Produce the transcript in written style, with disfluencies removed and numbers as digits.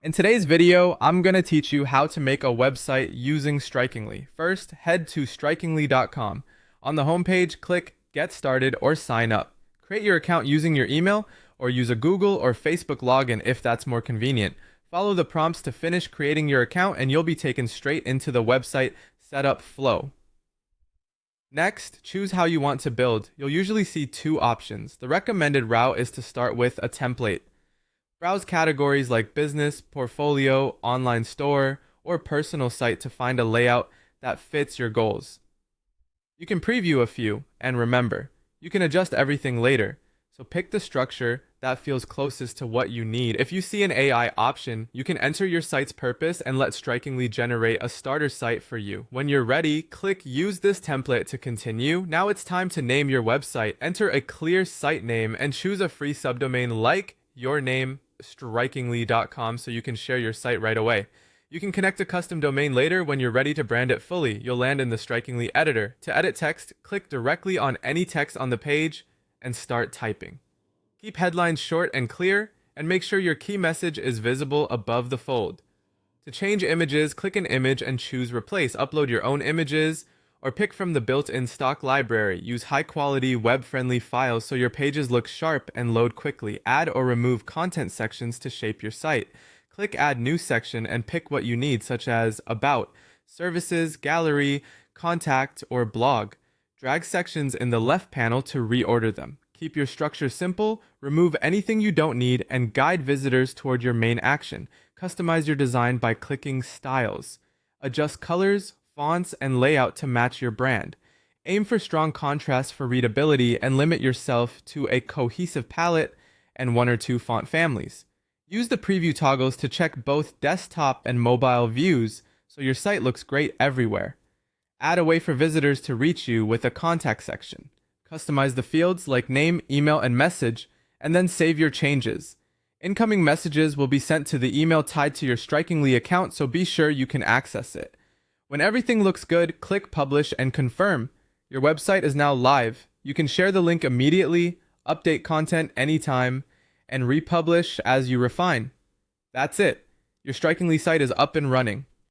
In today's video, I'm going to teach you how to make a website using Strikingly. First, head to strikingly.com. On the homepage, click Get Started or Sign Up. Create your account using your email or use a Google or Facebook login if that's more convenient. Follow the prompts to finish creating your account and you'll be taken straight into the website setup flow. Next, choose how you want to build. You'll usually see two options. The recommended route is to start with a template. Browse categories like business, portfolio, online store, or personal site to find a layout that fits your goals. You can preview a few, and remember, you can adjust everything later. So pick the structure that feels closest to what you need. If you see an AI option, you can enter your site's purpose and let Strikingly generate a starter site for you. When you're ready, click Use this template to continue. Now it's time to name your website. Enter a clear site name and choose a free subdomain like your name, strikingly.com, so you can share your site right away. You can connect a custom domain later when you're ready to brand it fully. You'll land in the Strikingly editor. To edit text, click directly on any text on the page and start typing. Keep headlines short and clear, and make sure your key message is visible above the fold. To change images, click an image and choose Replace. Upload your own images or pick from the built-in stock library. Use high-quality, web-friendly files so your pages look sharp and load quickly. Add or remove content sections to shape your site. Click Add New Section and pick what you need, such as About, Services, Gallery, Contact, or Blog. Drag sections in the left panel to reorder them. Keep your structure simple, remove anything you don't need, and guide visitors toward your main action. Customize your design by clicking Styles. Adjust colors, fonts, and layout to match your brand. Aim for strong contrast for readability and limit yourself to a cohesive palette and one or two font families. Use the preview toggles to check both desktop and mobile views so your site looks great everywhere. Add a way for visitors to reach you with a contact section. Customize the fields like name, email, and message, and then save your changes. Incoming messages will be sent to the email tied to your Strikingly account, so be sure you can access it. When everything looks good, click Publish and confirm. Your website is now live. You can share the link immediately, update content anytime, and republish as you refine. That's it. Your Strikingly site is up and running.